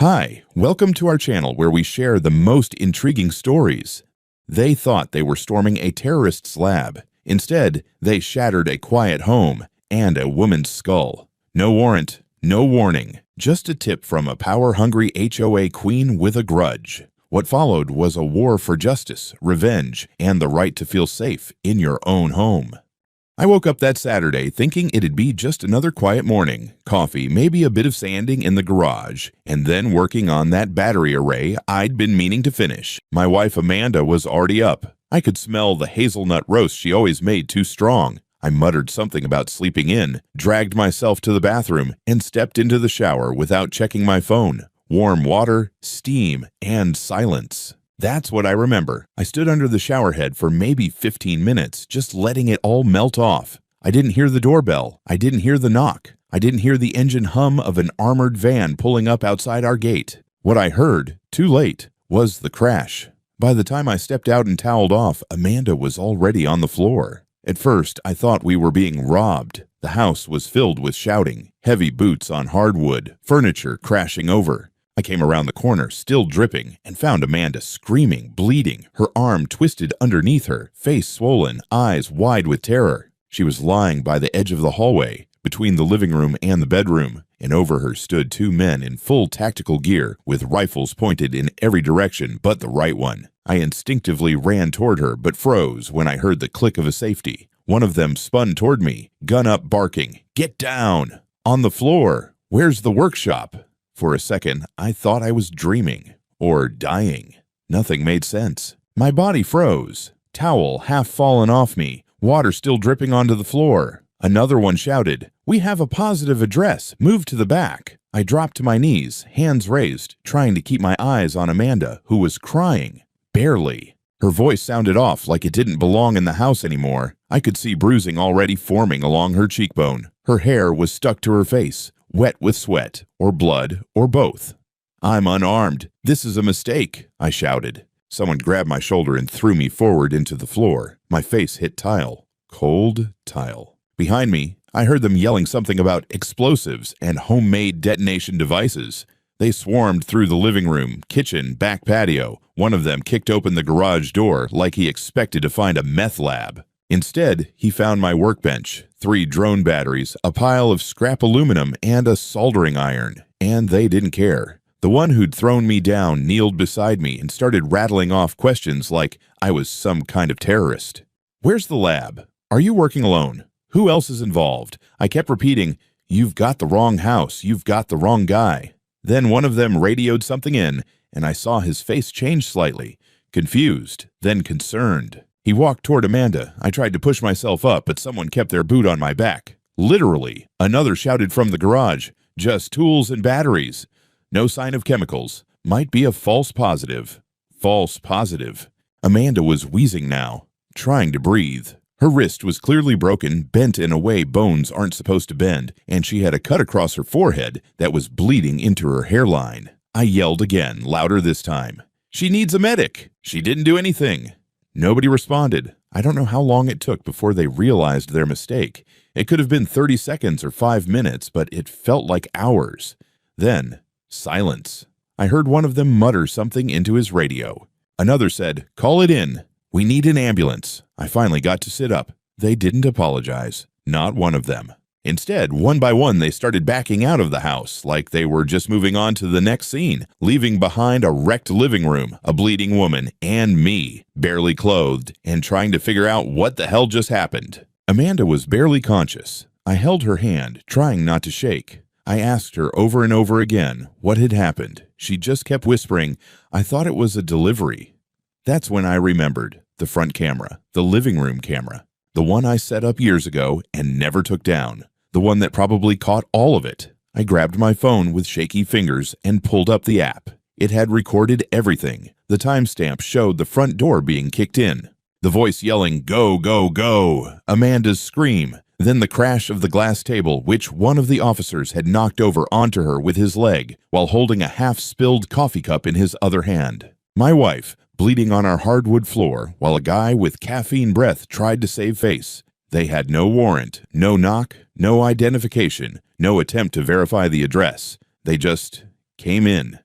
Hi, welcome to our channel where we share the most intriguing stories. They thought they were storming a terrorist's lab. Instead, they shattered a quiet home and a woman's skull. No warrant, no warning, just a tip from a power-hungry HOA queen with a grudge. What followed was a war for justice, revenge, and the right to feel safe in your own home. I woke up that Saturday thinking it'd be just another quiet morning, coffee, maybe a bit of sanding in the garage, and then working on that battery array I'd been meaning to finish. My wife Amanda was already up. I could smell the hazelnut roast she always made too strong. I muttered something about sleeping in, dragged myself to the bathroom, and stepped into the shower without checking my phone. Warm water, steam, and silence. That's what I remember. I stood under the shower head for maybe 15 minutes, just letting it all melt off. I didn't hear the doorbell. I didn't hear the knock. I didn't hear the engine hum of an armored van pulling up outside our gate. What I heard, too late, was the crash. By the time I stepped out and toweled off, Amanda was already on the floor. At first, I thought we were being robbed. The house was filled with shouting, heavy boots on hardwood, furniture crashing over. I came around the corner, still dripping, and found Amanda screaming, bleeding, her arm twisted underneath her, face swollen, eyes wide with terror. She was lying by the edge of the hallway, between the living room and the bedroom, and over her stood two men in full tactical gear, with rifles pointed in every direction but the right one. I instinctively ran toward her, but froze when I heard the click of a safety. One of them spun toward me, gun up barking, "Get down!" On the floor. Where's the workshop? For a second, I thought I was dreaming, or dying. Nothing made sense. My body froze, towel half fallen off me, water still dripping onto the floor. Another one shouted, "We have a positive address, move to the back." I dropped to my knees, hands raised, trying to keep my eyes on Amanda, who was crying. Barely. Her voice sounded off like it didn't belong in the house anymore. I could see bruising already forming along her cheekbone. Her hair was stuck to her face, wet with sweat, or blood, or both. "I'm unarmed. This is a mistake," I shouted. Someone grabbed my shoulder and threw me forward into the floor. My face hit tile. Cold tile. Behind me, I heard them yelling something about explosives and homemade detonation devices. They swarmed through the living room, kitchen, back patio. One of them kicked open the garage door like he expected to find a meth lab. Instead, he found my workbench, 3 drone batteries, a pile of scrap aluminum, and a soldering iron. And they didn't care. The one who'd thrown me down kneeled beside me and started rattling off questions like I was some kind of terrorist. "Where's the lab? Are you working alone? Who else is involved?" I kept repeating, "You've got the wrong house. You've got the wrong guy." Then one of them radioed something in, and I saw his face change slightly, confused, then concerned. He walked toward Amanda. I tried to push myself up, but someone kept their boot on my back. Literally. Another shouted from the garage, "Just tools and batteries. No sign of chemicals. Might be a false positive." False positive. Amanda was wheezing now, trying to breathe. Her wrist was clearly broken, bent in a way bones aren't supposed to bend, and she had a cut across her forehead that was bleeding into her hairline. I yelled again, louder this time. "She needs a medic. She didn't do anything." Nobody responded. I don't know how long it took before they realized their mistake. It could have been 30 seconds or 5 minutes, but it felt like hours. Then, silence. I heard one of them mutter something into his radio. Another said, "Call it in. We need an ambulance." I finally got to sit up. They didn't apologize. Not one of them. Instead, one by one, they started backing out of the house, like they were just moving on to the next scene, leaving behind a wrecked living room, a bleeding woman, and me, barely clothed, and trying to figure out what the hell just happened. Amanda was barely conscious. I held her hand, trying not to shake. I asked her over and over again what had happened. She just kept whispering, "I thought it was a delivery." That's when I remembered the front camera, the living room camera, the one I set up years ago and never took down. The one that probably caught all of it. I grabbed my phone with shaky fingers and pulled up the app. It had recorded everything. The timestamp showed the front door being kicked in. The voice yelling, "Go, go, go!" Amanda's scream. Then the crash of the glass table, which one of the officers had knocked over onto her with his leg, while holding a half-spilled coffee cup in his other hand. My wife, bleeding on our hardwood floor, while a guy with caffeine breath tried to save face. They had no warrant, no knock, no identification, no attempt to verify the address. They just came in.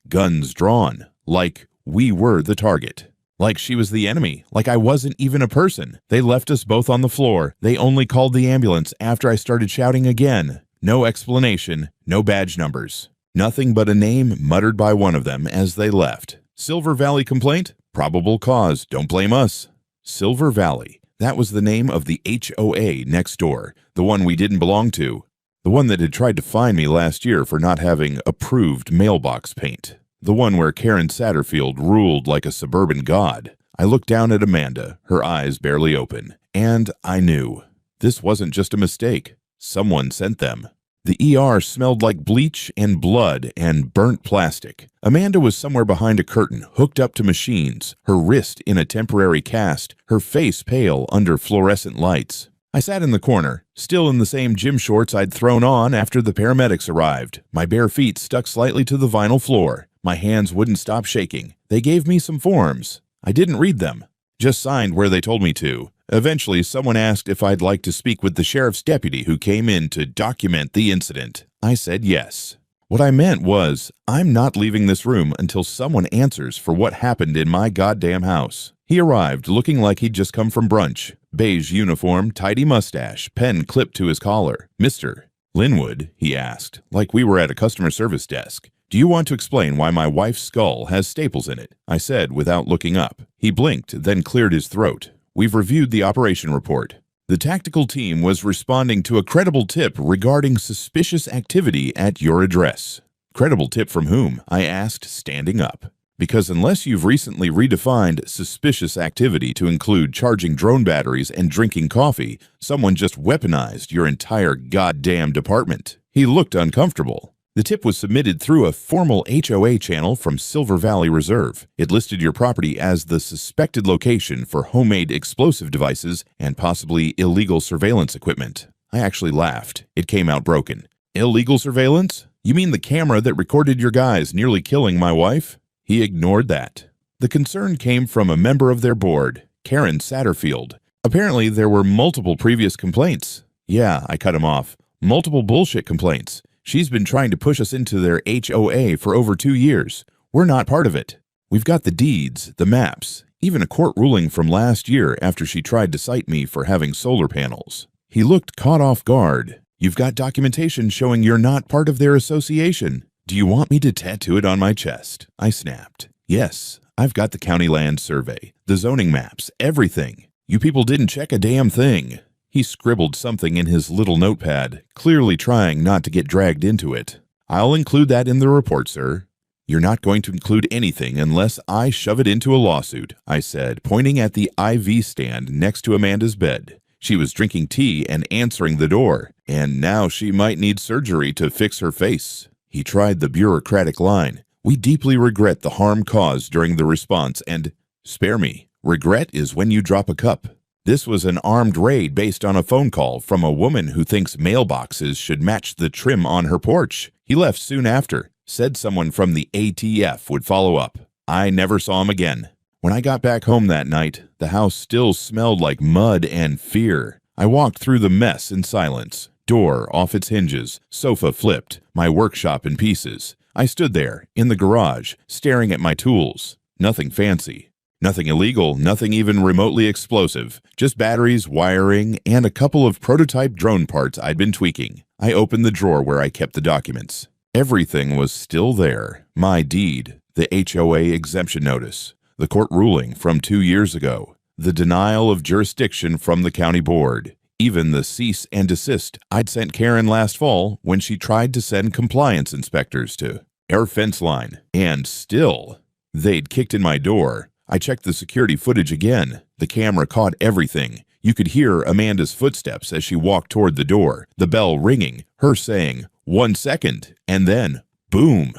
guns drawn, like we were the target. Like she was the enemy, like I wasn't even a person. They left us both on the floor. They only called the ambulance after I started shouting again. No explanation, no badge numbers. Nothing but a name muttered by one of them as they left. Silver Valley complaint? Probable cause. Don't blame us. Silver Valley. That was the name of the HOA next door, the one we didn't belong to. The one that had tried to fine me last year for not having approved mailbox paint. The one where Karen Satterfield ruled like a suburban god. I looked down at Amanda, her eyes barely open, and I knew. This wasn't just a mistake. Someone sent them. The ER smelled like bleach and blood and burnt plastic. Amanda was somewhere behind a curtain, hooked up to machines, her wrist in a temporary cast, her face pale under fluorescent lights. I sat in the corner, still in the same gym shorts I'd thrown on after the paramedics arrived, my bare feet stuck slightly to the vinyl floor. My hands wouldn't stop shaking. They gave me some forms. I didn't read them, just signed where they told me to. Eventually, someone asked if I'd like to speak with the sheriff's deputy who came in to document the incident. I said yes. What I meant was, I'm not leaving this room until someone answers for what happened in my goddamn house. He arrived looking like he'd just come from brunch. Beige uniform, tidy mustache, pen clipped to his collar. Mr. Linwood, he asked, like we were at a customer service desk. Do you want to explain why my wife's skull has staples in it? I said without looking up. He blinked, then cleared his throat. We've reviewed the operation report. The tactical team was responding to a credible tip regarding suspicious activity at your address. Credible tip from whom? I asked, standing up. Because unless you've recently redefined suspicious activity to include charging drone batteries and drinking coffee, someone just weaponized your entire goddamn department. He looked uncomfortable. The tip was submitted through a formal HOA channel from Silver Valley Reserve. It listed your property as the suspected location for homemade explosive devices and possibly illegal surveillance equipment. I actually laughed. It came out broken. Illegal surveillance? You mean the camera that recorded your guys nearly killing my wife? He ignored that. The concern came from a member of their board, Karen Satterfield. Apparently, there were multiple previous complaints. Yeah, I cut him off. Multiple bullshit complaints. She's been trying to push us into their HOA for over 2 years. We're not part of it. We've got the deeds, the maps, even a court ruling from last year after she tried to cite me for having solar panels. He looked caught off guard. You've got documentation showing you're not part of their association. Do you want me to tattoo it on my chest? I snapped. Yes, I've got the county land survey, the zoning maps, everything. You people didn't check a damn thing. He scribbled something in his little notepad, clearly trying not to get dragged into it. I'll include that in the report, sir. You're not going to include anything unless I shove it into a lawsuit, I said, pointing at the IV stand next to Amanda's bed. She was drinking tea and answering the door, and now she might need surgery to fix her face. He tried the bureaucratic line. We deeply regret the harm caused during the response and, spare me, regret is when you drop a cup. This was an armed raid based on a phone call from a woman who thinks mailboxes should match the trim on her porch. He left soon after, said someone from the ATF would follow up. I never saw him again. When I got back home that night, the house still smelled like mud and fear. I walked through the mess in silence. Door off its hinges, sofa flipped, my workshop in pieces. I stood there, in the garage, staring at my tools. Nothing fancy. Nothing illegal, nothing even remotely explosive. Just batteries, wiring, and a couple of prototype drone parts I'd been tweaking. I opened the drawer where I kept the documents. Everything was still there. My deed, the HOA exemption notice, the court ruling from 2 years ago, the denial of jurisdiction from the county board, even the cease and desist I'd sent Karen last fall when she tried to send compliance inspectors to our fence line. And still, they'd kicked in my door. I checked the security footage again. The camera caught everything. You could hear Amanda's footsteps as she walked toward the door, the bell ringing, her saying, 1 second, and then, boom.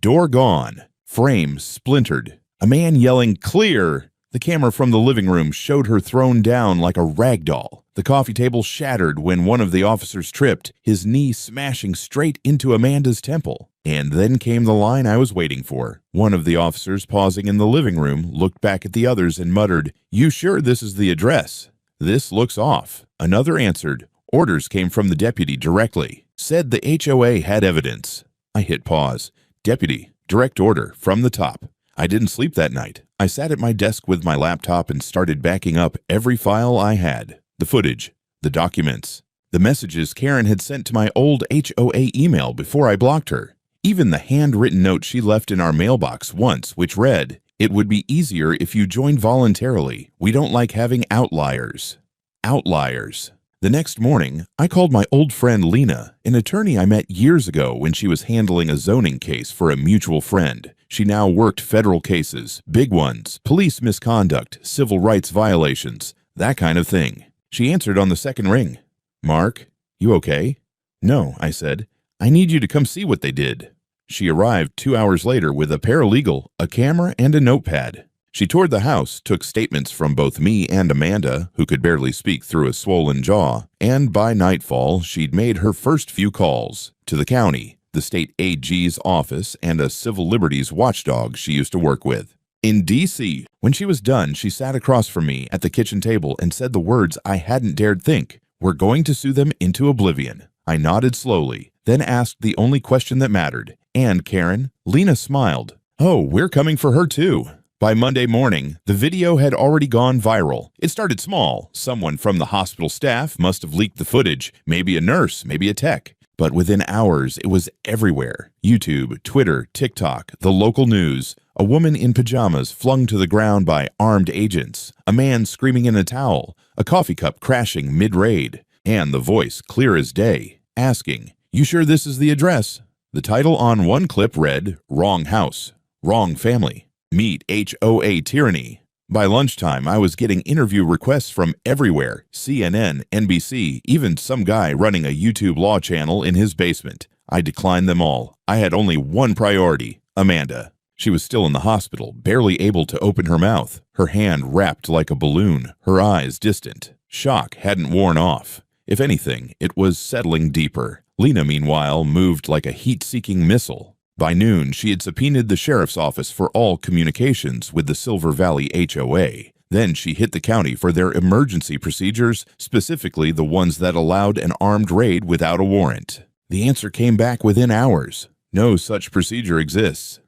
Door gone. Frame splintered. A man yelling, clear. The camera from the living room showed her thrown down like a rag doll. The coffee table shattered when one of the officers tripped, his knee smashing straight into Amanda's temple. And then came the line I was waiting for. One of the officers pausing in the living room looked back at the others and muttered, "You sure this is the address? This looks off." Another answered. Orders came from the deputy directly. Said the HOA had evidence. I hit pause. Deputy, Direct order from the top. I didn't sleep that night. I sat at my desk with my laptop and started backing up every file I had. The footage, the documents, the messages Karen had sent to my old HOA email before I blocked her. Even the handwritten note she left in our mailbox once, which read, "It would be easier if you joined voluntarily. We don't like having outliers." Outliers. The next morning, I called my old friend Lena, an attorney I met years ago when she was handling a zoning case for a mutual friend. She now worked federal cases, big ones, police misconduct, civil rights violations, that kind of thing. She answered on the second ring. "Mark, you okay?" "No," I said. "I need you to come see what they did." She arrived 2 hours later with a paralegal, a camera, and a notepad. She toured the house, took statements from both me and Amanda, who could barely speak through a swollen jaw, and by nightfall, she'd made her first few calls to the county, the state AG's office, and a civil liberties watchdog she used to work with. In D.C., when she was done, she sat across from me at the kitchen table and said the words I hadn't dared think. "We're going to sue them into oblivion." I nodded slowly, then asked the only question that mattered. "And Karen?" Lena smiled. "Oh, we're coming for her too." By Monday morning, the video had already gone viral. It started small. Someone from the hospital staff must have leaked the footage, maybe a nurse, maybe a tech. But within hours, it was everywhere. YouTube, Twitter, TikTok, the local news. A woman in pajamas flung to the ground by armed agents. A man screaming in a towel. A coffee cup crashing mid-raid. And the voice clear as day, asking, "You sure this is the address?" The title on one clip read, "Wrong House, Wrong Family. Meet HOA Tyranny." By lunchtime, I was getting interview requests from everywhere, CNN, NBC, even some guy running a YouTube law channel in his basement. I declined them all. I had only one priority, Amanda. She was still in the hospital, barely able to open her mouth, her hand wrapped like a balloon, her eyes distant. Shock hadn't worn off. If anything, it was settling deeper. Lena, meanwhile, moved like a heat-seeking missile. By noon, she had subpoenaed the sheriff's office for all communications with the Silver Valley HOA. Then she hit the county for their emergency procedures, specifically the ones that allowed an armed raid without a warrant. The answer came back within hours. No such procedure exists.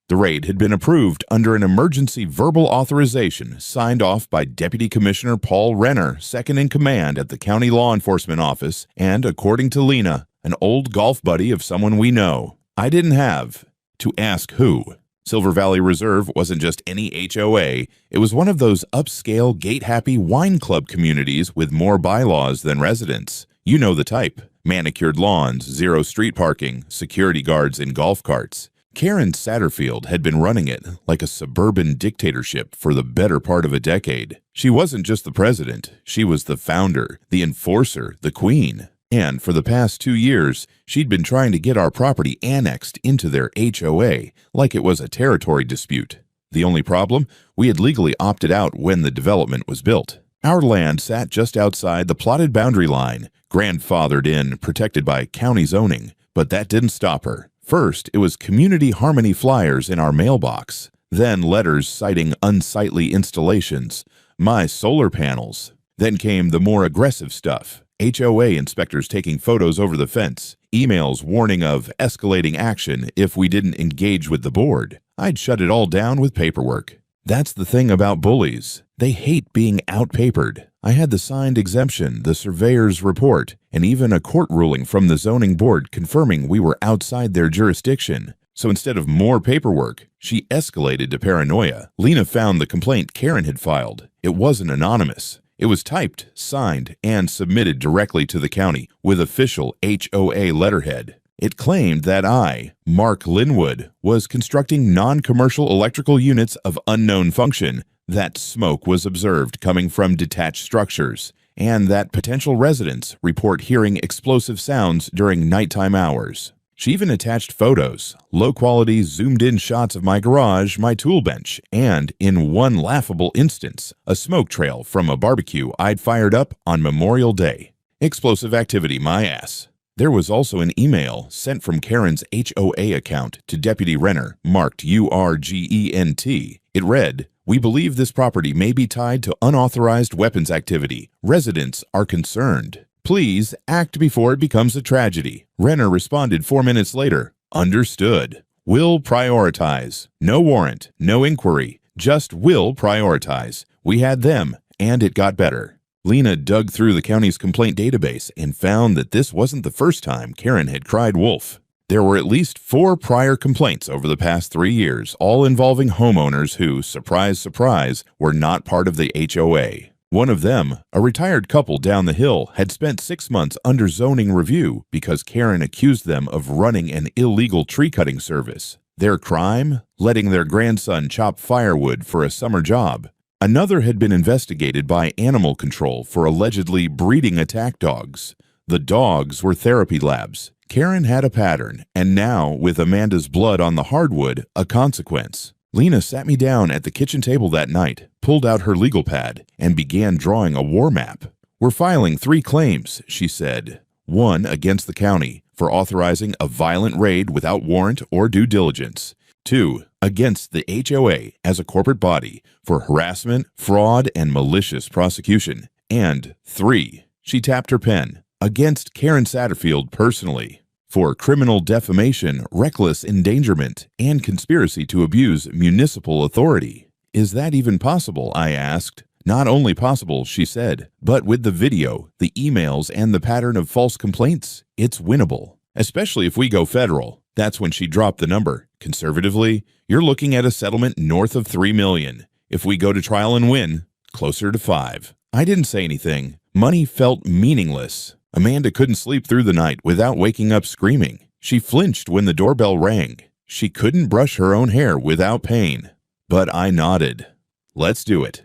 The raid had been approved under an emergency verbal authorization signed off by Deputy Commissioner Paul Renner, second in command at the County Law Enforcement Office, and, according to Lena, an old golf buddy of someone we know. I didn't have to ask who. Silver Valley Reserve wasn't just any HOA. It was one of those upscale, gate-happy wine club communities with more bylaws than residents. You know the type. Manicured lawns, zero street parking, security guards in golf carts. Karen Satterfield had been running it like a suburban dictatorship for the better part of a decade. She wasn't just the president. She was the founder, the enforcer, the queen. And for the past 2 years, she'd been trying to get our property annexed into their HOA like it was a territory dispute. The only problem? We had legally opted out when the development was built. Our land sat just outside the plotted boundary line, grandfathered in, protected by county zoning. But that didn't stop her. First, it was community harmony flyers in our mailbox. Then letters citing unsightly installations, my solar panels. Then came the more aggressive stuff. HOA inspectors taking photos over the fence, emails warning of escalating action if we didn't engage with the board. I'd shut it all down with paperwork. That's the thing about bullies. They hate being outpapered. I had the signed exemption, the surveyor's report, and even a court ruling from the zoning board confirming we were outside their jurisdiction. So instead of more paperwork, she escalated to paranoia. Lena found the complaint Karen had filed. It wasn't anonymous. It was typed, signed, and submitted directly to the county with official HOA letterhead. It claimed that I, Mark Linwood, was constructing non-commercial electrical units of unknown function, that smoke was observed coming from detached structures, and that potential residents report hearing explosive sounds during nighttime hours. She even attached photos, low-quality, zoomed-in shots of my garage, my tool bench, and, in one laughable instance, a smoke trail from a barbecue I'd fired up on Memorial Day. Explosive activity, my ass. There was also an email sent from Karen's HOA account to Deputy Renner, marked URGENT. It read, "We believe this property may be tied to unauthorized weapons activity. Residents are concerned. Please act before it becomes a tragedy." Renner responded 4 minutes later, "Understood." Will prioritize. No warrant, no inquiry, just will prioritize. We had them, and it got better. Lena dug through the county's complaint database and found that this wasn't the first time Karen had cried wolf. There were at least 4 prior complaints over the past 3 years, all involving homeowners who, surprise, surprise, were not part of the HOA. One of them, a retired couple down the hill, had spent 6 months under zoning review because Karen accused them of running an illegal tree-cutting service. Their crime? Letting their grandson chop firewood for a summer job. Another had been investigated by animal control for allegedly breeding attack dogs. The dogs were therapy labs. Karen had a pattern, and now, with Amanda's blood on the hardwood, a consequence. Lena sat me down at the kitchen table that night, pulled out her legal pad, and began drawing a war map. We're filing 3 claims, she said. 1 against the county for authorizing a violent raid without warrant or due diligence. 2 against the HOA as a corporate body for harassment, fraud, and malicious prosecution. And 3, she tapped her pen, against Karen Satterfield personally, for criminal defamation, reckless endangerment, and conspiracy to abuse municipal authority. Is that even possible? I asked. Not only possible, she said, but with the video, the emails, and the pattern of false complaints, it's winnable. Especially if we go federal. That's when she dropped the number. Conservatively, you're looking at a settlement north of $3 million. If we go to trial and win, closer to 5. I didn't say anything. Money felt meaningless. Amanda couldn't sleep through the night without waking up screaming. She flinched when the doorbell rang. She couldn't brush her own hair without pain. But I nodded. Let's do it.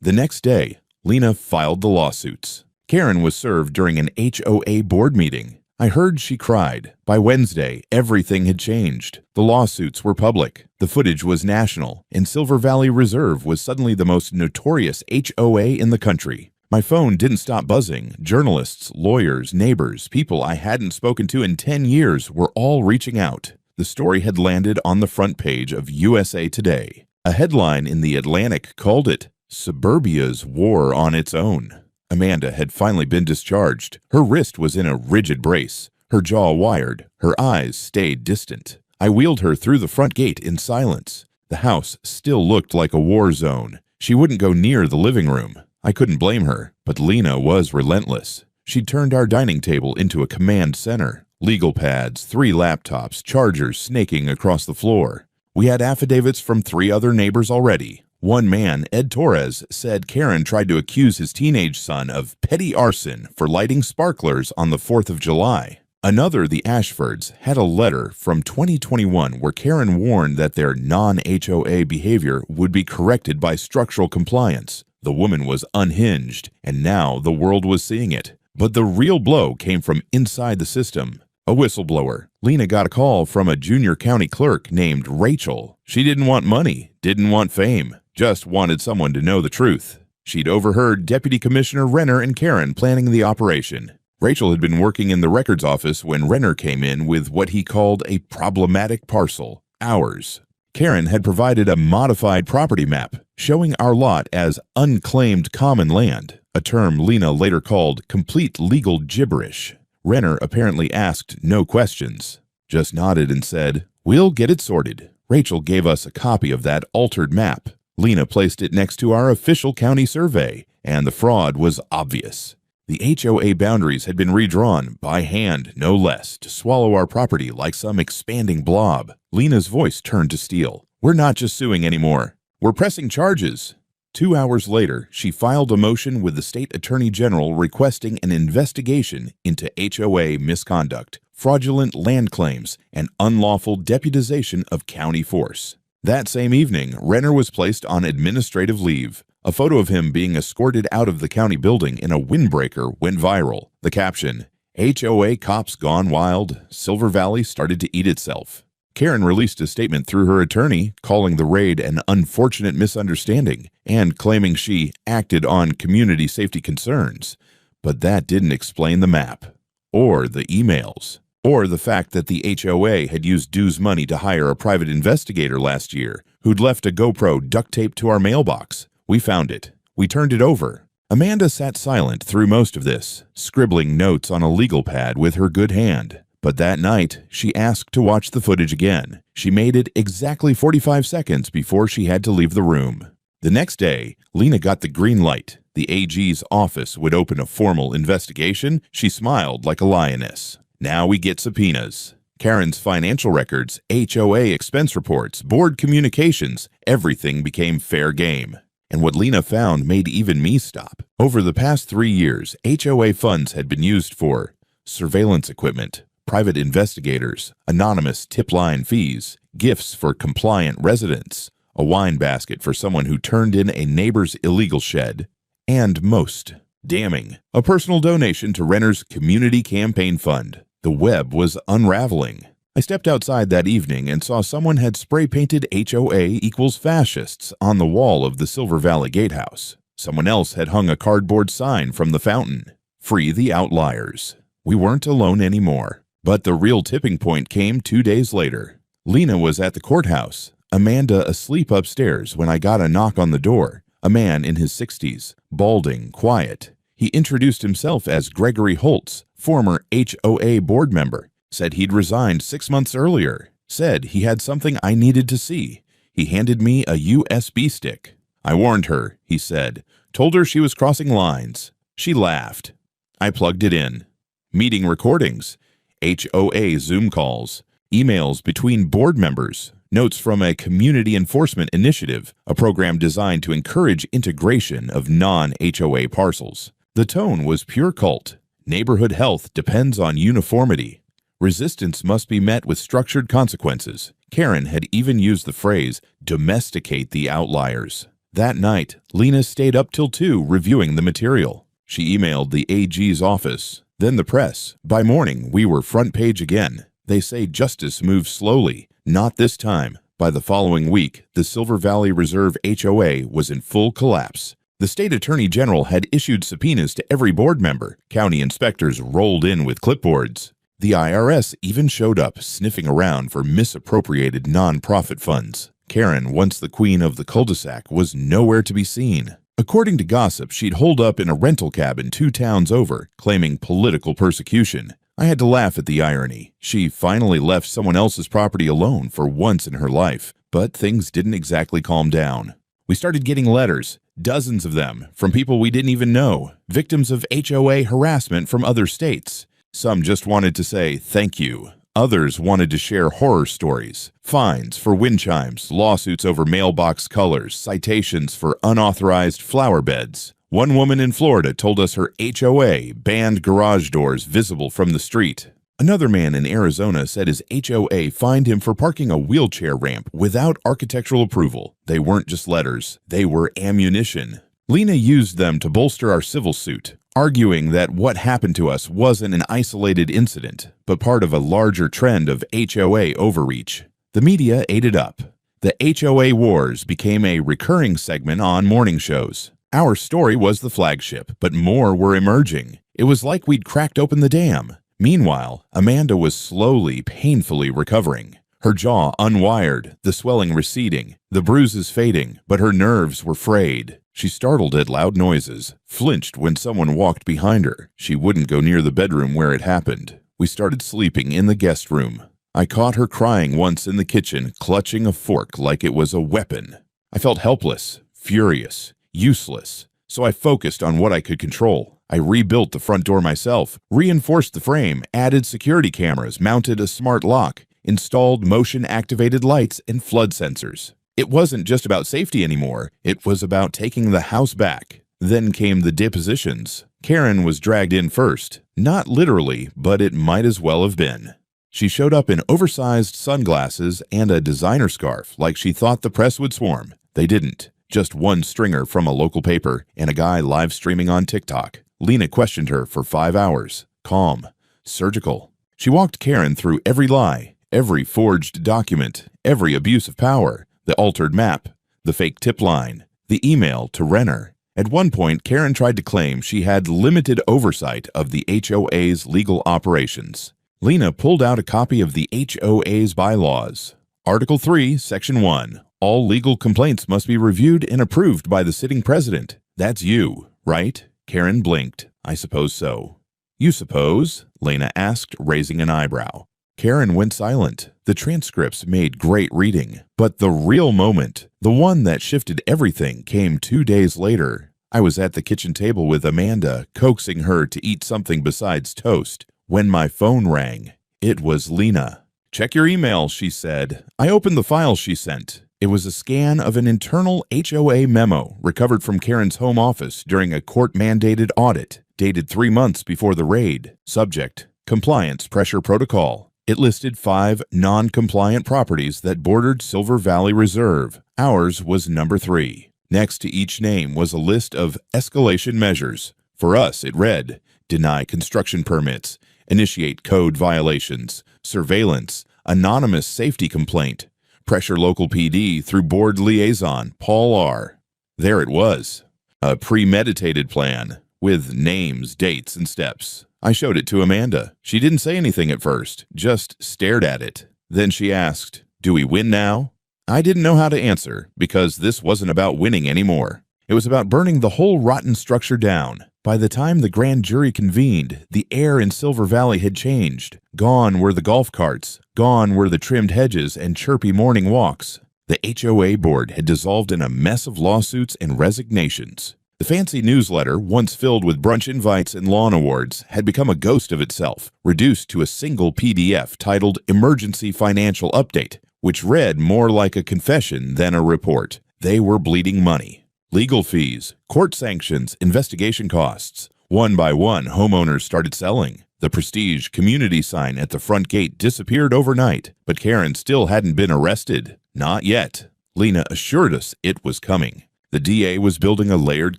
The next day, Lena filed the lawsuits. Karen was served during an HOA board meeting. I heard she cried. By Wednesday, everything had changed. The lawsuits were public. The footage was national, and Silver Valley Reserve was suddenly the most notorious HOA in the country. My phone didn't stop buzzing. Journalists, lawyers, neighbors, people I hadn't spoken to in 10 years were all reaching out. The story had landed on the front page of USA Today. A headline in The Atlantic called it, "Suburbia's War on Its Own." Amanda had finally been discharged. Her wrist was in a rigid brace, her jaw wired, her eyes stayed distant. I wheeled her through the front gate in silence. The house still looked like a war zone. She wouldn't go near the living room. I couldn't blame her, but Lena was relentless. She'd turned our dining table into a command center. Legal pads, 3 laptops, chargers snaking across the floor. We had affidavits from 3 other neighbors already. One man, Ed Torres, said Karen tried to accuse his teenage son of petty arson for lighting sparklers on the 4th of July. Another, the Ashfords, had a letter from 2021 where Karen warned that their non-HOA behavior would be corrected by structural compliance. The woman was unhinged, and now the world was seeing it. But the real blow came from inside the system. A whistleblower. Lena got a call from a junior county clerk named Rachel. She didn't want money, didn't want fame, just wanted someone to know the truth. She'd overheard Deputy Commissioner Renner and Karen planning the operation. Rachel had been working in the records office when Renner came in with what he called a problematic parcel, ours. Karen had provided a modified property map showing our lot as unclaimed common land, a term Lena later called complete legal gibberish. Renner apparently asked no questions, just nodded and said, "We'll get it sorted." Rachel gave us a copy of that altered map. Lena placed it next to our official county survey, and the fraud was obvious. The HOA boundaries had been redrawn, by hand no less, to swallow our property like some expanding blob. Lena's voice turned to steel. "We're not just suing anymore. We're pressing charges." 2 hours later, she filed a motion with the state attorney general requesting an investigation into HOA misconduct, fraudulent land claims, and unlawful deputization of county force. That same evening, Renner was placed on administrative leave. A photo of him being escorted out of the county building in a windbreaker went viral. The caption, "HOA cops gone wild, Silver Valley started to eat itself." Karen released a statement through her attorney, calling the raid an unfortunate misunderstanding and claiming she acted on community safety concerns. But that didn't explain the map, or the emails, or the fact that the HOA had used dues money to hire a private investigator last year who'd left a GoPro duct taped to our mailbox. We found it. We turned it over. Amanda sat silent through most of this, scribbling notes on a legal pad with her good hand. But that night, she asked to watch the footage again. She made it exactly 45 seconds before she had to leave the room. The next day, Lena got the green light. The AG's office would open a formal investigation. She smiled like a lioness. Now we get subpoenas. Karen's financial records, HOA expense reports, board communications, everything became fair game. And what Lena found made even me stop. Over the past 3 years, HOA funds had been used for surveillance equipment, private investigators, anonymous tip line fees, gifts for compliant residents, a wine basket for someone who turned in a neighbor's illegal shed, and most damning, a personal donation to Renner's community campaign fund. The web was unraveling. I stepped outside that evening and saw someone had spray-painted HOA equals fascists on the wall of the Silver Valley Gatehouse. Someone else had hung a cardboard sign from the fountain, "Free the Outliers." We weren't alone anymore. But the real tipping point came 2 days later. Lena was at the courthouse, Amanda asleep upstairs when I got a knock on the door. A man in his 60s, balding, quiet. He introduced himself as Gregory Holtz, former HOA board member. Said he'd resigned 6 months earlier. Said he had something I needed to see. He handed me a USB stick. "I warned her," he said. "Told her she was crossing lines." She laughed. I plugged it in. Meeting recordings, HOA Zoom calls, emails between board members, notes from a community enforcement initiative, a program designed to encourage integration of non-HOA parcels. The tone was pure cult. Neighborhood health depends on uniformity. Resistance must be met with structured consequences. Karen had even used the phrase, "domesticate the outliers." That night, Lena stayed up till 2 reviewing the material. She emailed the AG's office, then the press. By morning, we were front page again. They say justice moves slowly. Not this time. By the following week, the Silver Valley Reserve HOA was in full collapse. The state attorney general had issued subpoenas to every board member. County inspectors rolled in with clipboards. The IRS even showed up, sniffing around for misappropriated nonprofit funds. Karen, once the queen of the cul-de-sac, was nowhere to be seen. According to gossip, she'd holed up in a rental cabin 2 towns over, claiming political persecution. I had to laugh at the irony. She finally left someone else's property alone for once in her life, but things didn't exactly calm down. We started getting letters, dozens of them, from people we didn't even know, victims of HOA harassment from other states. Some just wanted to say thank you. Others wanted to share horror stories, fines for wind chimes, lawsuits over mailbox colors, citations for unauthorized flower beds. One woman in Florida told us her HOA banned garage doors visible from the street. Another man in Arizona said his HOA fined him for parking a wheelchair ramp without architectural approval. They weren't just letters, they were ammunition. Lena used them to bolster our civil suit, arguing that what happened to us wasn't an isolated incident, but part of a larger trend of HOA overreach. The media ate it up. The HOA wars became a recurring segment on morning shows. Our story was the flagship, but more were emerging. It was like we'd cracked open the dam. Meanwhile, Amanda was slowly, painfully recovering. Her jaw unwired, the swelling receding, the bruises fading, but her nerves were frayed. She startled at loud noises, flinched when someone walked behind her. She wouldn't go near the bedroom where it happened. We started sleeping in the guest room. I caught her crying once in the kitchen, clutching a fork like it was a weapon. I felt helpless, furious, useless, so I focused on what I could control. I rebuilt the front door myself, reinforced the frame, added security cameras, mounted a smart lock, installed motion-activated lights and flood sensors. It wasn't just about safety anymore, it was about taking the house back. Then came the depositions. Karen was dragged in first. Not literally, but it might as well have been. She showed up in oversized sunglasses and a designer scarf like she thought the press would swarm. They didn't. Just one stringer from a local paper and a guy live streaming on TikTok. Lena questioned her for 5 hours. Calm. Surgical. She walked Karen through every lie, every forged document, every abuse of power, the altered map, the fake tip line, the email to Renner. At one point, Karen tried to claim she had limited oversight of the HOA's legal operations. Lena pulled out a copy of the HOA's bylaws. Article 3, Section 1. All legal complaints must be reviewed and approved by the sitting president. That's you, right? Karen blinked. I suppose so. You suppose? Lena asked, raising an eyebrow. Karen went silent. The transcripts made great reading, but the real moment, the one that shifted everything, came 2 days later. I was at the kitchen table with Amanda, coaxing her to eat something besides toast, when my phone rang. It was Lena. "Check your email," she said. I opened the file she sent. It was a scan of an internal HOA memo recovered from Karen's home office during a court-mandated audit, dated 3 months before the raid. Subject: Compliance Pressure Protocol. It listed 5 non-compliant properties that bordered Silver Valley Reserve. Ours was number 3. Next to each name was a list of escalation measures. For us, it read: deny construction permits, initiate code violations, surveillance, anonymous safety complaint, pressure local PD through board liaison, Paul R. There it was, a premeditated plan with names, dates, and steps. I showed it to Amanda. She didn't say anything at first, just stared at it. Then she asked, "Do we win now?" I didn't know how to answer, because this wasn't about winning anymore. It was about burning the whole rotten structure down. By the time the grand jury convened, the air in Silver Valley had changed. Gone were the golf carts. Gone were the trimmed hedges and chirpy morning walks. The HOA board had dissolved in a mess of lawsuits and resignations. The fancy newsletter, once filled with brunch invites and lawn awards, had become a ghost of itself, reduced to a single PDF titled Emergency Financial Update, which read more like a confession than a report. They were bleeding money. Legal fees, court sanctions, investigation costs. One by one, homeowners started selling. The prestige community sign at the front gate disappeared overnight, but Karen still hadn't been arrested. Not yet. Lena assured us it was coming. The DA was building a layered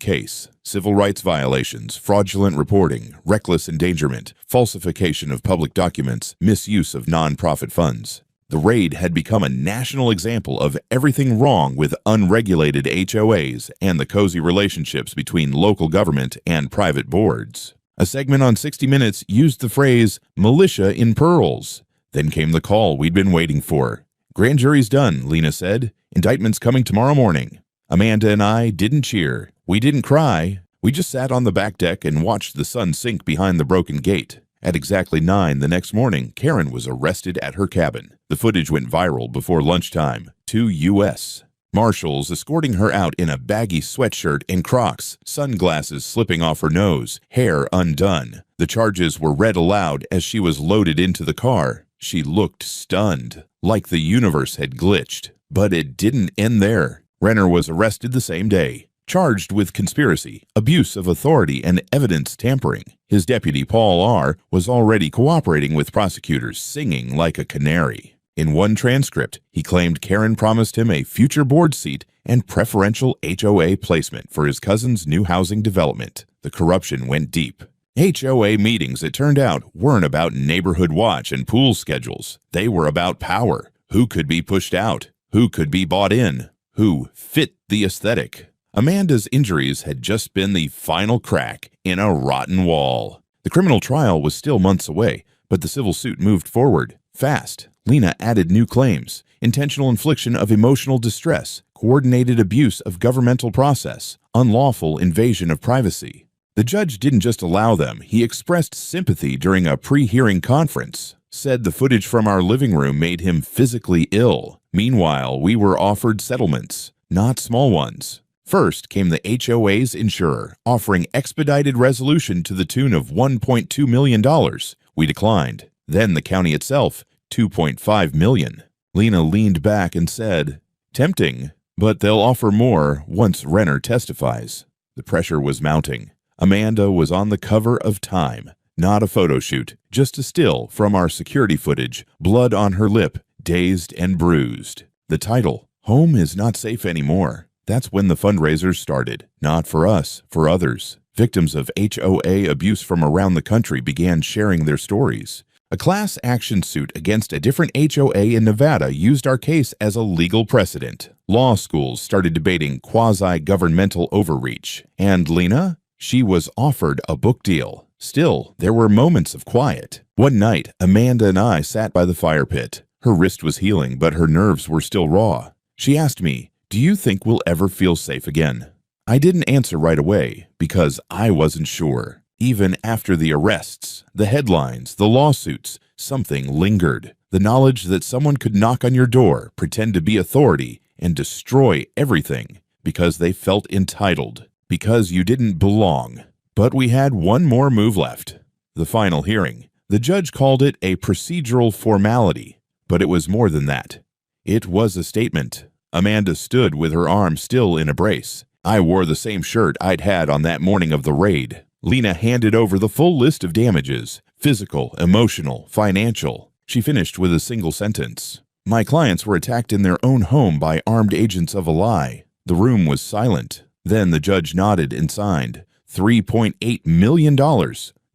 case: civil rights violations, fraudulent reporting, reckless endangerment, falsification of public documents, misuse of nonprofit funds. The raid had become a national example of everything wrong with unregulated HOAs and the cozy relationships between local government and private boards. A segment on 60 Minutes used the phrase "militia in pearls." Then came the call we'd been waiting for. "Grand jury's done," Lena said. "Indictment's coming tomorrow morning." Amanda and I didn't cheer. We didn't cry. We just sat on the back deck and watched the sun sink behind the broken gate. At exactly 9 the next morning, Karen was arrested at her cabin. The footage went viral before lunchtime. 2 U.S. Marshals escorting her out in a baggy sweatshirt and Crocs, sunglasses slipping off her nose, hair undone. The charges were read aloud as she was loaded into the car. She looked stunned, like the universe had glitched. But it didn't end there. Renner was arrested the same day, charged with conspiracy, abuse of authority, and evidence tampering. His deputy, Paul R., was already cooperating with prosecutors, singing like a canary. In one transcript, he claimed Karen promised him a future board seat and preferential HOA placement for his cousin's new housing development. The corruption went deep. HOA meetings, it turned out, weren't about neighborhood watch and pool schedules. They were about power. Who could be pushed out? Who could be bought in? Who fit the aesthetic? Amanda's injuries had just been the final crack in a rotten wall. The criminal trial was still months away, but the civil suit moved forward fast. Lena added new claims: intentional infliction of emotional distress, coordinated abuse of governmental process, unlawful invasion of privacy. The judge didn't just allow them, he expressed sympathy during a pre-hearing conference, said the footage from our living room made him physically ill. Meanwhile, we were offered settlements, not small ones. First came the HOA's insurer, offering expedited resolution to the tune of $1.2 million. We declined. Then the county itself, $2.5 million. Lena leaned back and said, "Tempting, but they'll offer more once Renner testifies." The pressure was mounting. Amanda was on the cover of Time. Not a photo shoot, just a still from our security footage, blood on her lip, dazed and bruised. The title, "Home is Not Safe Anymore." That's when the fundraisers started. Not for us, for others. Victims of HOA abuse from around the country began sharing their stories. A class action suit against a different HOA in Nevada used our case as a legal precedent. Law schools started debating quasi-governmental overreach. And Lena? She was offered a book deal. Still, there were moments of quiet. One night, Amanda and I sat by the fire pit. Her wrist was healing, but her nerves were still raw. She asked me, "Do you think we'll ever feel safe again?" I didn't answer right away, because I wasn't sure. Even after the arrests, the headlines, the lawsuits, something lingered. The knowledge that someone could knock on your door, pretend to be authority, and destroy everything because they felt entitled, because you didn't belong. But we had one more move left. The final hearing. The judge called it a procedural formality, but it was more than that. It was a statement. Amanda stood with her arm still in a brace. I wore the same shirt I'd had on that morning of the raid. Lena handed over the full list of damages, physical, emotional, financial. She finished with a single sentence. My clients were attacked in their own home by armed agents of a lie. The room was silent. Then the judge nodded and signed. $3.8 million,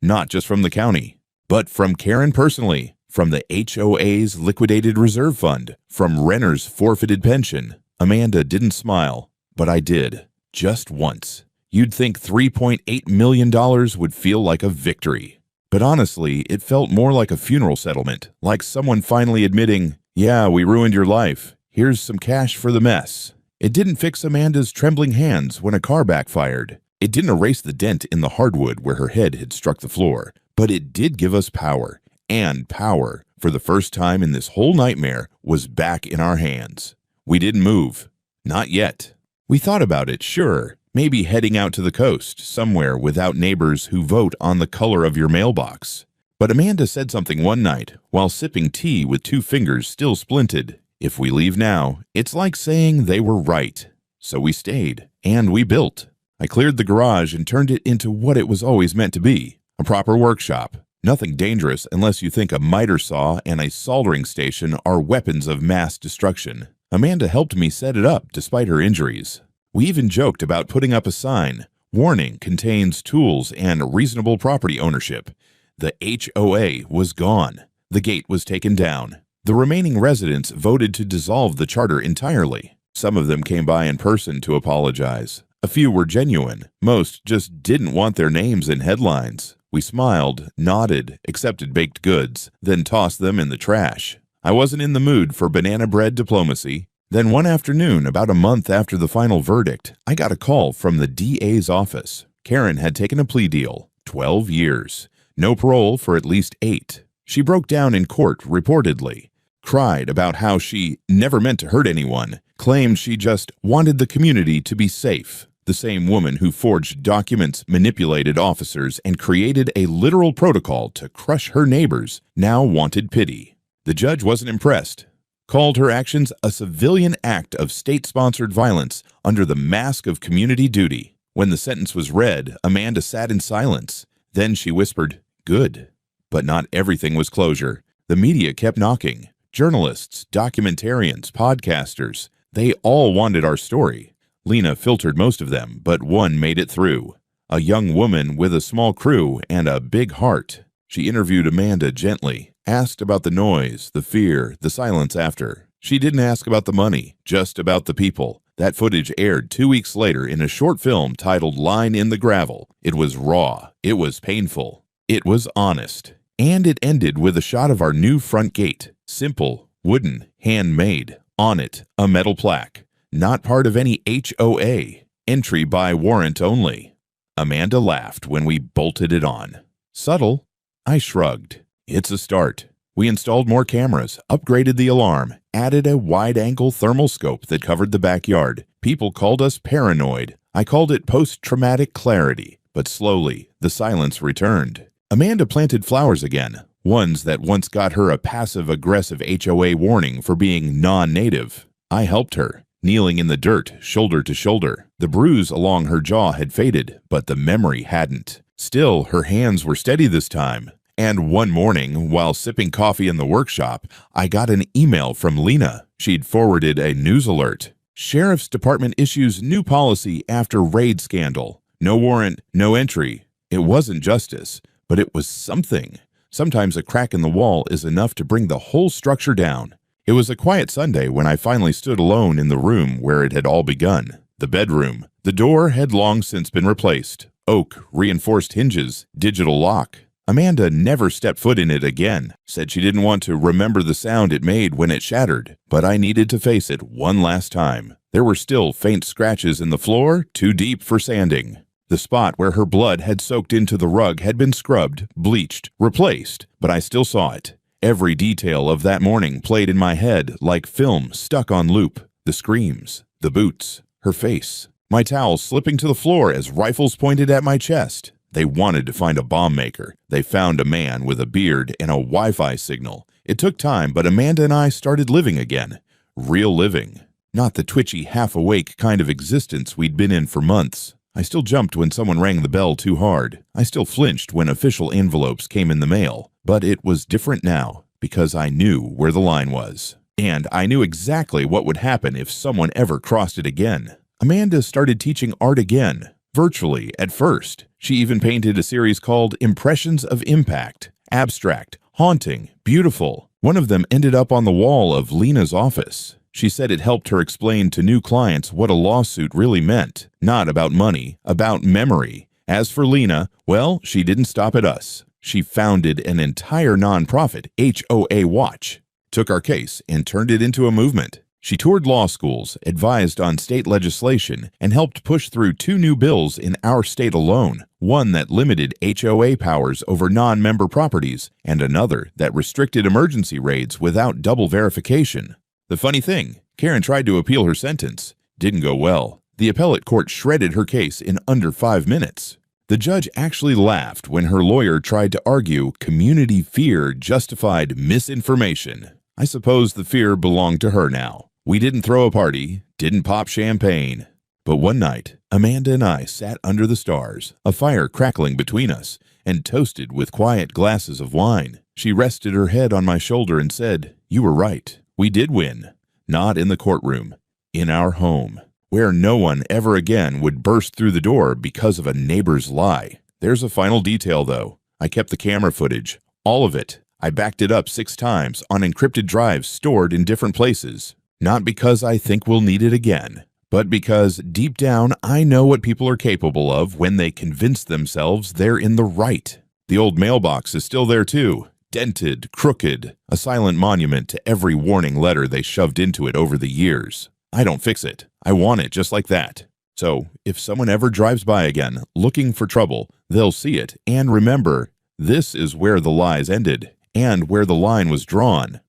not just from the county, but from Karen personally, from the HOA's liquidated reserve fund, from Renner's forfeited pension. Amanda didn't smile, but I did, just once. You'd think $3.8 million would feel like a victory. But honestly, it felt more like a funeral settlement, like someone finally admitting, yeah, we ruined your life. Here's some cash for the mess. It didn't fix Amanda's trembling hands when a car backfired. It didn't erase the dent in the hardwood where her head had struck the floor. But it did give us power. And power, for the first time in this whole nightmare, was back in our hands. We didn't move. Not yet. We thought about it, sure. Maybe heading out to the coast, somewhere without neighbors who vote on the color of your mailbox. But Amanda said something one night, while sipping tea with 2 fingers still splinted. If we leave now, it's like saying they were right. So we stayed, and we built. I cleared the garage and turned it into what it was always meant to be, a proper workshop. Nothing dangerous unless you think a miter saw and a soldering station are weapons of mass destruction. Amanda helped me set it up despite her injuries. We even joked about putting up a sign, warning contains tools and reasonable property ownership. The HOA was gone. The gate was taken down. The remaining residents voted to dissolve the charter entirely. Some of them came by in person to apologize. A few were genuine. Most just didn't want their names in headlines. We smiled, nodded, accepted baked goods, then tossed them in the trash. I wasn't in the mood for banana bread diplomacy. Then one afternoon, about a month after the final verdict, I got a call from the DA's office. Karen had taken a plea deal, 12 years. No parole for at least 8. She broke down in court, reportedly. Cried about how she never meant to hurt anyone, claimed she just wanted the community to be safe. The same woman who forged documents, manipulated officers, and created a literal protocol to crush her neighbors now wanted pity. The judge wasn't impressed. Called her actions a civilian act of state-sponsored violence under the mask of community duty. When the sentence was read, Amanda sat in silence. Then she whispered, "Good." But not everything was closure. The media kept knocking. Journalists, documentarians, podcasters, they all wanted our story. Lena filtered most of them, but one made it through. A young woman with a small crew and a big heart. She interviewed Amanda gently, asked about the noise, the fear, the silence after. She didn't ask about the money, just about the people. That footage aired 2 weeks later in a short film titled Line in the Gravel. It was raw. It was painful. It was honest. And it ended with a shot of our new front gate. Simple, wooden, handmade. On it, a metal plaque. Not part of any HOA. Entry by warrant only. Amanda laughed when we bolted it on. Subtle. I shrugged. It's a start. We installed more cameras, upgraded the alarm, added a wide-angle thermal scope that covered the backyard. People called us paranoid. I called it post-traumatic clarity. But slowly, the silence returned. Amanda planted flowers again, ones that once got her a passive-aggressive HOA warning for being non-native. I helped her, kneeling in the dirt, shoulder to shoulder. The bruise along her jaw had faded, but the memory hadn't. Still, her hands were steady this time. And one morning, while sipping coffee in the workshop, I got an email from Lena. She'd forwarded a news alert. Sheriff's Department issues new policy after raid scandal. No warrant, no entry. It wasn't justice, but it was something. Sometimes a crack in the wall is enough to bring the whole structure down. It was a quiet Sunday when I finally stood alone in the room where it had all begun. The bedroom. The door had long since been replaced. Oak, reinforced hinges, digital lock. Amanda never stepped foot in it again, said she didn't want to remember the sound it made when it shattered, but I needed to face it one last time. There were still faint scratches in the floor, too deep for sanding. The spot where her blood had soaked into the rug had been scrubbed, bleached, replaced, but I still saw it. Every detail of that morning played in my head like film stuck on loop. The screams, the boots, her face, my towel slipping to the floor as rifles pointed at my chest. They wanted to find a bomb maker. They found a man with a beard and a Wi-Fi signal. It took time, but Amanda and I started living again. Real living. Not the twitchy, half-awake kind of existence we'd been in for months. I still jumped when someone rang the bell too hard. I still flinched when official envelopes came in the mail. But it was different now, because I knew where the line was. And I knew exactly what would happen if someone ever crossed it again. Amanda started teaching art again, virtually at first. She even painted a series called Impressions of Impact. Abstract, haunting, beautiful. One of them ended up on the wall of Lena's office. She said it helped her explain to new clients what a lawsuit really meant. Not about money, about memory. As for Lena, well, she didn't stop at us. She founded an entire nonprofit, HOA Watch, took our case and turned it into a movement. She toured law schools, advised on state legislation, and helped push through 2 new bills in our state alone, one that limited HOA powers over non-member properties, and another that restricted emergency raids without double verification. The funny thing, Karen tried to appeal her sentence. Didn't go well. The appellate court shredded her case in under 5 minutes. The judge actually laughed when her lawyer tried to argue community fear justified misinformation. I suppose the fear belonged to her now. We didn't throw a party, didn't pop champagne. But one night, Amanda and I sat under the stars, a fire crackling between us, and toasted with quiet glasses of wine. She rested her head on my shoulder and said, "You were right. We did win. Not in the courtroom. In our home. Where no one ever again would burst through the door because of a neighbor's lie." There's a final detail, though. I kept the camera footage. All of it. I backed it up 6 times on encrypted drives stored in different places. Not because I think we'll need it again, but because deep down I know what people are capable of when they convince themselves they're in the right. The old mailbox is still there too. Dented, crooked, a silent monument to every warning letter they shoved into it over the years. I don't fix it. I want it just like that. So, if someone ever drives by again, looking for trouble, they'll see it and remember, this is where the lies ended and where the line was drawn.